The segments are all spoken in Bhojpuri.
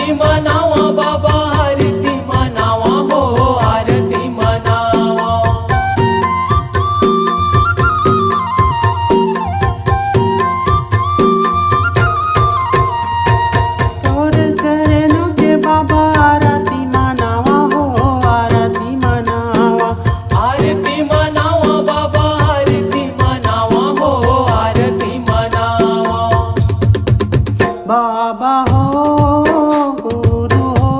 आरती मनावा बाबा आरती मनावा हो आरती मनावा। तोर चरणों के बाबा आरती मनावा हो आरती मनावा। आरती मनावा बाबा आरती मनावा हो आरती मनावा। बाबा हो गुरु हो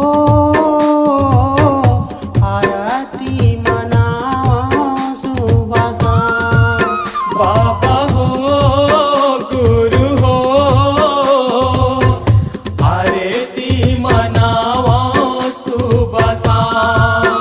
आरती मनावा सुबह शाम। बाबा हो गुरु हो आरती मनावा सुबह शाम।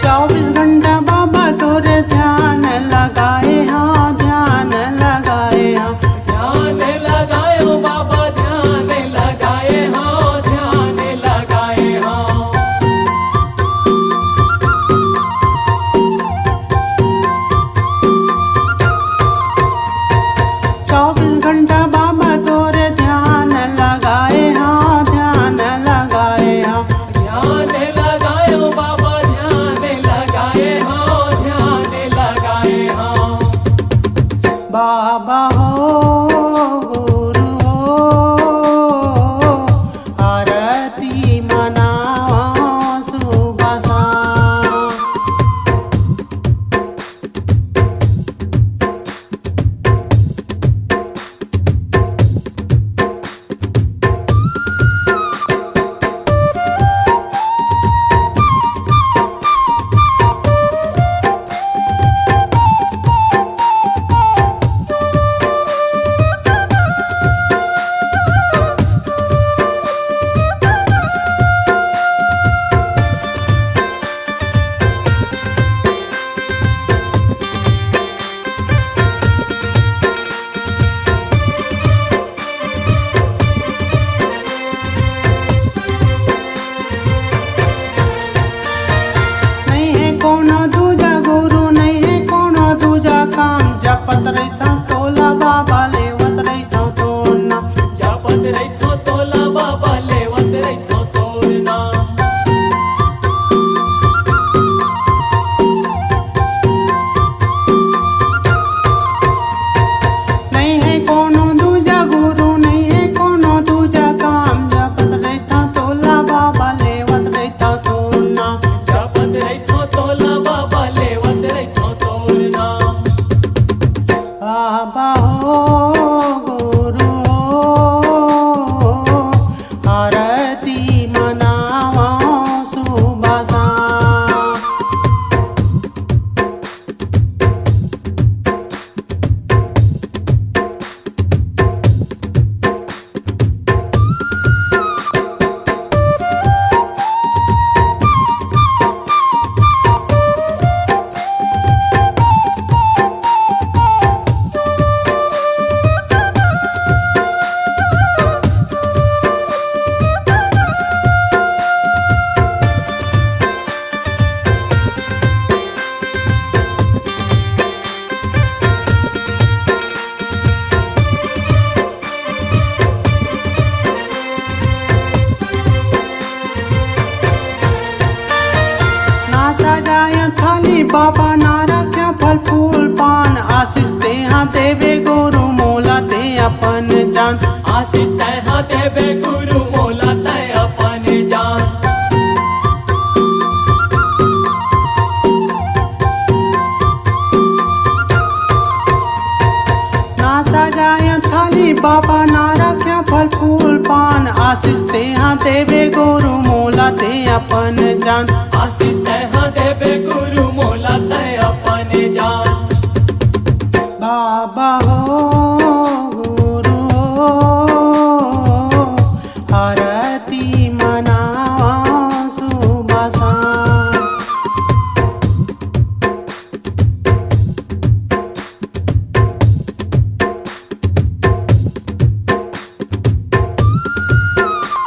चौबीस घंटा बाबा तोरे ध्यान लगाए हाँ ध्यान लगाए हाँ। ध्यान लगायो बाबा ध्यान लगाए हाँ ध्यान लगाए हाँ। चौबीस घंटा बाबा तोरे ध्यान लगाए हाँ ध्यान लगाए हाँ। ध्यान लगायो बाबा ध्यान लगाए हाँ ध्यान लगाए हाँ। बाबा हो गुरु हो आरती मनावा सुबह शाम। नहीं है कोनो दूजा गुरु नहीं है कोनो दूजा काम। जपत रहता तोला बाबा लेवत रहता तोर नाम। जपत रहितो तोला बाबा लेवत रहितो तोर नाम। नहीं है कोनो दूजा गुरु नहीं है कोनो दूजा काम। जपत रहता तोला बाबा लेवत रहता तोर नाम। जपत रहितो तोला बाबा लेवत रहितो तोर नाम। बाबा हो गुरु हो आरती मनावा सुबह शाम। ना सजाय थाली बाबा ना रख्या फल फूल पान। आशीष ते हाँ देवे गुरु मोला ते अपन जान। आशीष तैहा देवे गुरु मोला तय अपन जान। ना सजाय थाली बाबा ना रख्या फल फूल पान। आशीष ते हाँ देवे गुरु मोला ते अपन जान। आशीष तैहा देवे गुरु मोला तय अपन जान। बाबा हो गुरु हो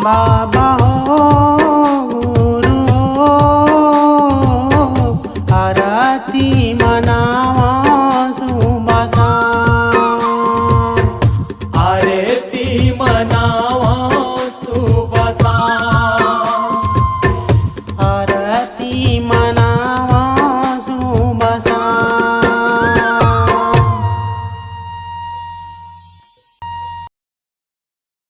बाबा हो गुरु हो आरती मनावा सुबह शाम आरती मना